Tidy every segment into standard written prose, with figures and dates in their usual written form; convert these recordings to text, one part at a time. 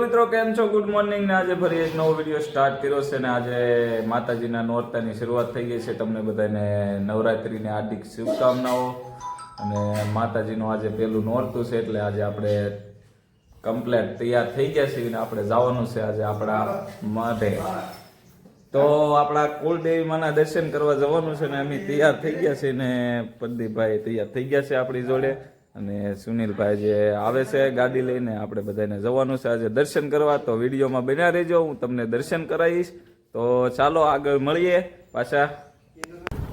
મિત્રો કેમ છો? ગુડ મોર્નિંગ ને આજે ફરી એક નવો વિડીયો સ્ટાર્ટ કર્યો છે ને આજે માતાજીના નોરતાની શરૂઆત થઈ ગઈ છે. તમને બધાને નવરાત્રીની હાર્દિક શુભકામનાઓ. અને માતાજીનું આજે પહેલું નોરતું છે એટલે આજે આપણે કમ્પ્લેટ તૈયાર થઈ ગયા છીએ અને આપણે જવાનું છે આજે આપણા માટે. તો આપણા કુળદેવી માના દર્શન કરવા જવાનું છે ને અમે તૈયાર થઈ ગયા છીએ ને પ્રદીપભાઈ તૈયાર થઈ ગયા છે આપણી જોડે અને સુનિલભાઈ જે આવે છે ગાડી લઈને. આપણે બધાને જવાનું છે આજે દર્શન કરવા. તો વિડીયોમાં બન્યા રહેજો, હું તમને દર્શન કરાવીશ. તો ચાલો આગળ મળીએ પાછા.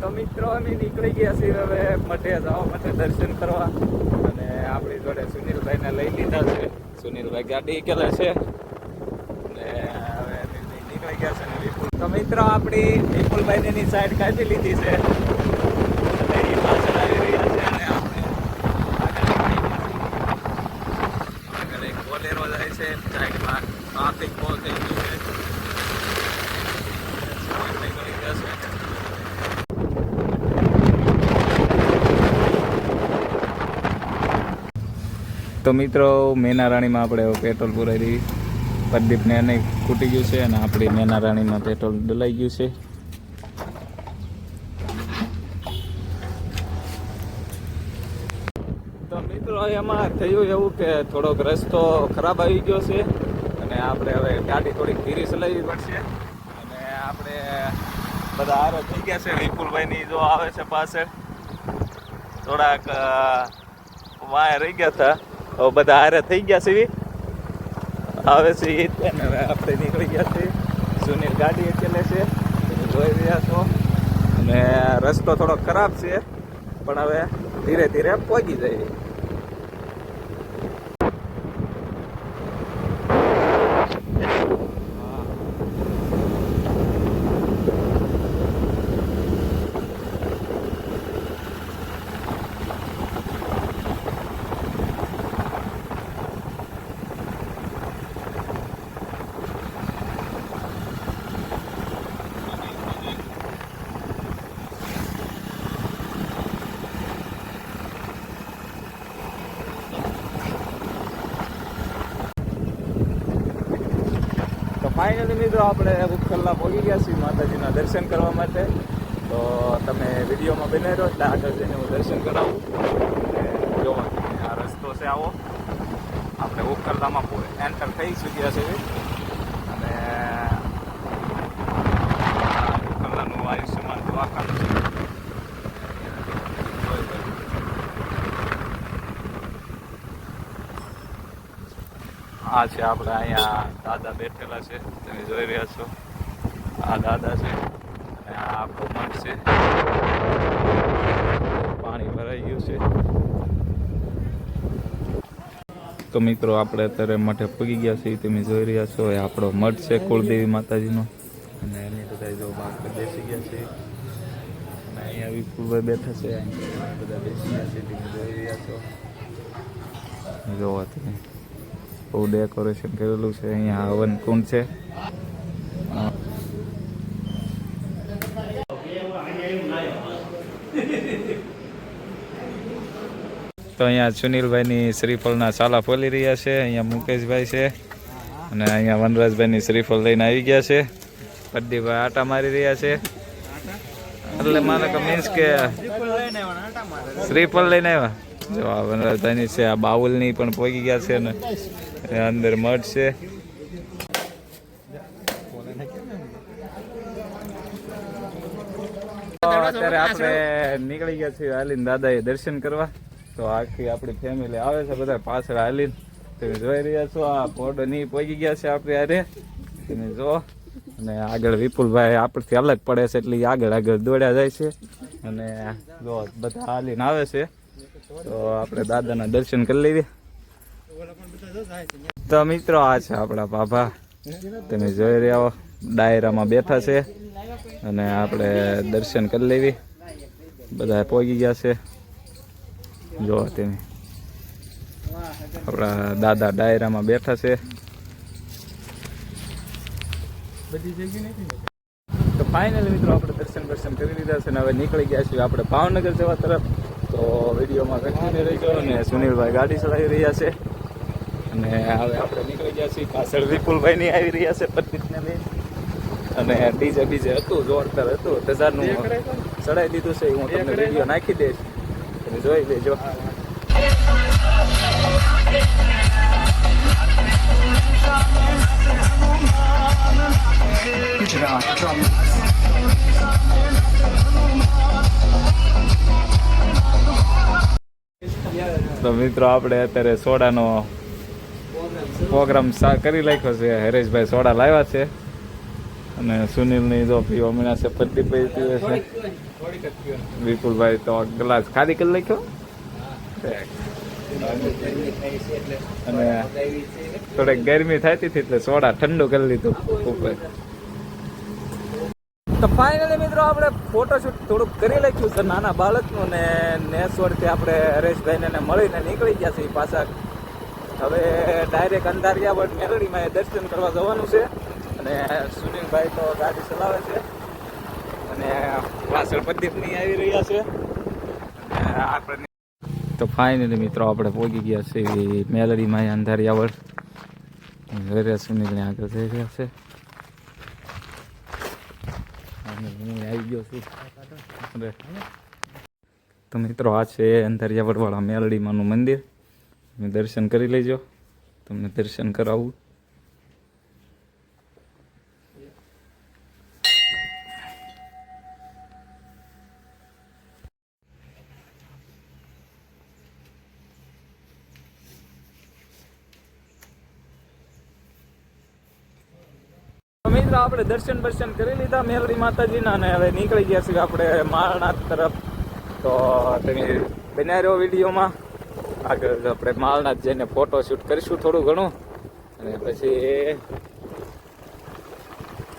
તો મિત્રો અમે નીકળી ગયા છીએ હવે મઠે જવા માટે દર્શન કરવા અને આપણી જોડે સુનિલભાઈને લઈ લીધા છે. સુનિલભાઈ ગાડી કરે છે અને હવે નીકળી ગયા છે ને વિપુલ. તો મિત્રો આપણી વિપુલભાઈની સાઈડ કાઢી લીધી છે અને એ પાછળ આવી રહ્યા છે અને આપણે આગળ એક બોલેરો જાય છે સાઈડમાં. ટ્રાફિક બહુ થઈ ગયું છે. નીકળી ગયા છે. તો મિત્રો મેનારાણીમાં આપણે પેટ્રોલ પુરાવી પ્રદીપને એને ખૂટી ગયું છે અને આપણી મેનારાણીમાં પેટ્રોલ ડલાઈ ગયું છે. તો મિત્રો એમાં થયું એવું કે થોડોક રસ્તો ખરાબ આવી ગયો છે અને આપણે હવે ગાડી થોડીક ધીરે ચલાવવી પડશે. અને આપણે બધા હારે થઈ ગયા છે. વિપુલભાઈની જો આવે છે પાછળ, થોડાક વાય રહી ગયા હતા, હવે બધા હારે થઈ ગયા છે. આવે છે એ અને હવે આપણે નીકળી ગયા છીએ. સુનિલ ગાડી ચલે છે, જોઈ રહ્યા છો. અને રસ્તો થોડો ખરાબ છે પણ હવે ધીરે ધીરે પહોંચી જાય. ફાઇનલી મિત્રો આપણે ઉખલ્લા પહોંચી ગયા છીએ માતાજીના દર્શન કરવા માટે. તો તમે વિડીયોમાં બને રહો એટલે આગળ જઈને હું દર્શન કરાવું. અને જો આ રસ્તો છે આવો, આપણે ઉખલ્લામાં એન્ટર થઈ ચૂક્યા છીએ અને ઉખલ્લાનું આયુષ્યમાન દવાખાનું છે. આ છે આપણે અહીંયા દાદા બેઠેલા છે, તમે જોઈ રહ્યા છો. આ દાદા છે અને આ આપણો મઠ છે. પાણી ભરાઈ ગયું છે. તો મિત્રો આપણે અત્યારે મઠે પૂગી ગયા છીએ, તમે જોઈ રહ્યા છો. એ આપણો મઠ છે કુળદેવી માતાજીનો અને એની બધા જો બાકી બેસી ગયા છે અને અહીંયા વિપુલભાઈ બેઠા છે. અહીંયા બધા બેસી ગયા છે, તમે જોઈ રહ્યા છો. જોવા તમે બહુ ડેકોરેશન કરેલું છે. અહીંયા હવન કુંડ છે. તો અહીંયા સુનિલભાઈની શ્રીફળના સાલા ફોલી રહ્યા છે. અહીંયા મુકેશભાઈ છે અને અહીંયા વનરાજભાઈની શ્રીફળ લઈને આવી ગયા છે. પ્રદીપભાઈ આટા મારી રહ્યા છે. એટલે માને કે મીન્સ કે શ્રીફળ લઈને આવ્યા. જો આ વનરાજભાઈની છે. આ બાઉલની પણ પહોંચી ગયા છે ને અંદર મઠ છે. અત્યારે આપણે નીકળી ગયા છીએ હાલીને દાદાએ દર્શન કરવા. તો આખી આપણી ફેમિલી આવે છે બધા પાછળ હાલીને. તમે જોઈ રહ્યા છો આ પોડની પહોંચી ગયા છે આપણે હારે, તમે જો. અને આગળ વિપુલભાઈ આપણથી અલગ પડે છે એટલે આગળ આગળ દોડ્યા જાય છે અને જો બધા હાલીને આવે છે. તો આપણે દાદાના દર્શન કરી લઈએ. તો મિત્રો આ છે આપણા બાબા, તમે જોઈ રહ્યા હો, ડાયરામાં બેઠા છે અને આપણે દર્શન કરી લેવી. બધા પહોંચી ગયા છે. જો તમે આપણા દાદા ડાયરામાં બેઠા છે. તો ફાઇનલી મિત્રો આપણે દર્શન કરી લીધા છે અને હવે નીકળી ગયા છીએ આપણે ભાવનગર જવા તરફ. તો વિડીયોમાં કન્ટિન્યુ રહેજો. અને સુનિલભાઈ ગાડી ચલાવી રહ્યા છે. અને હવે આપણે નીકળી ગયા છીએ. પાછળ વિપુલભાઈ ની આવી રહ્યા છે પતિને લઈને. અને ડીજે બીજે હતું, જોરદાર હતું. ધજાનું ચડાવી દીધું છે. હું તમને વિડીયો નાખી દઈશ, તમે જોઈ લેજો. તો મિત્રો આપણે અત્યારે સોડાનો પ્રોગ્રામ કરી નાખ્યો છે. હરેશભાઈ સોડા લાવ્યા છે અને સુનિલની જો પીવા મળ્યા છે. પ્રદીપભાઈ પીવે છે, વિપુલભાઈ તો ગ્લાસ ખાલી કરી નાખ્યો. અને થોડીક ગરમી થતી હતી એટલે સોડા ઠંડુ કરી લીધું ઉપર. તો ફાઇનલી મિત્રો આપણે ફોટોશૂટ થોડુંક કરી લખ્યું છે નાના બાળકનું, ને નેસવડથી આપણે હરેશભાઈને મળીને નીકળી ગયા છીએ પાછા. હવે ડાયરેક્ટ અંધારિયાવડ મેલડીમાં દર્શન કરવા જવાનું છે. અને સુનિલભાઈ તો ગાડી ચલાવે છે અને પાછળ પ્રદીપની આવી રહ્યા છે. અને આપણે તો ફાઇનલી મિત્રો આપણે પહોંચી ગયા છીએ મેલડીમાં અંધારિયાવડ. ઘરે સુનિલને આગળ જઈ રહ્યા છે. હું આવી ગયો છું. તો મિત્રો આ છે અંધારિયાવડવાળા મેલડીમાનું મંદિર. તમે દર્શન કરી લેજો, તમને દર્શન કરાવું. મિત્રો આપણે દર્શન કરી લીધા મેલડી માતાજીના અને હવે નીકળી ગયા છીએ આપણે માળનાથ તરફ. તો તમે બન્યા રહ્યો વિડીયોમાં. આગળ આપણે માળનાથ જઈને ફોટોશૂટ કરીશું થોડું ઘણું અને પછી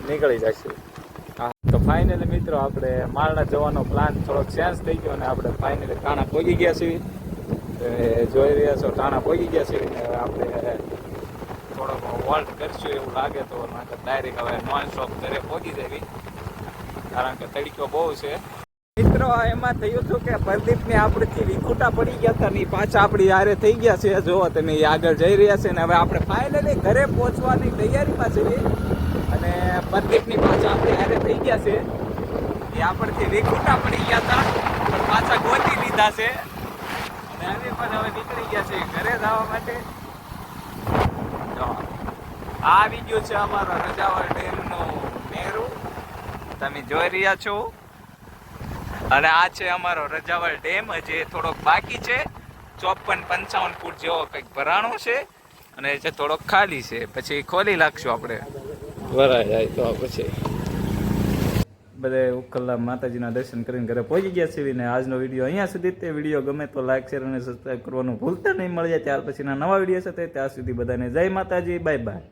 નીકળી જઈશું. હા, તો ફાઇનલી મિત્રો આપણે માળનાથ જવાનો પ્લાન થોડોક ચેન્જ થઈ ગયો અને આપણે ફાઇનલી ટાણા પહોંચી ગયા છીએ. જોઈ રહ્યા છો ટાણા પહોંચી ગયા છીએ. આપણે થોડોક વોલ્ટ કરશું એવું લાગે તો ડાયરેક્ટ હવે નોન સ્ટોપ ઘરે પહોંચી જવી, કારણ કે તડકો બહુ છે. મિત્રો એમાં થયું હતું કે પ્રદીપને આપણેથી વિખૂટા પડી ગયા હતા ને પાછા આપણી હારે થઈ ગયા છે. જોવો તમે આગળ જઈ રહ્યા છે ને હવે આપણે ફાઇનલી ઘરે પહોંચવાની તૈયારીમાં છીએ. અને પ્રદીપની પાછા આપણી હારે થઈ ગયા છે. એ આપણેથી વિખૂટા પડી ગયા હતા પણ પાછા ગોતી લીધા છે અને અમે પણ હવે નીકળી ગયા છે ઘરે જવા માટે. આવી ગયું છે અમારો રજાવળ ડેમનો મેરું, તમે જોઈ રહ્યા છો. અને આ છે અમારો રજાવળ ડેમ. હજી થોડોક બાકી છે, 54-55 ફૂટ જેવો કંઈક ભરાણો છે અને જે થોડોક ખાલી છે. પછી ખોલી નાખશું આપણે, ભરાઈ જાય તો પછી. બધા ઉખલા માતાજીના દર્શન કરીને ઘરે પહોંચી ગયા છીએ. ને આજનો વિડીયો અહીંયા સુધી. તે વિડીયો ગમે તો લાઈક, શેર અને સબસ્ક્રાઈબ કરવાનું ભૂલતા નહીં. મળી જાય ત્યાર પછીના નવા વિડીયો સાથે. ત્યાં સુધી બધાને જય માતાજી, બાય બાય.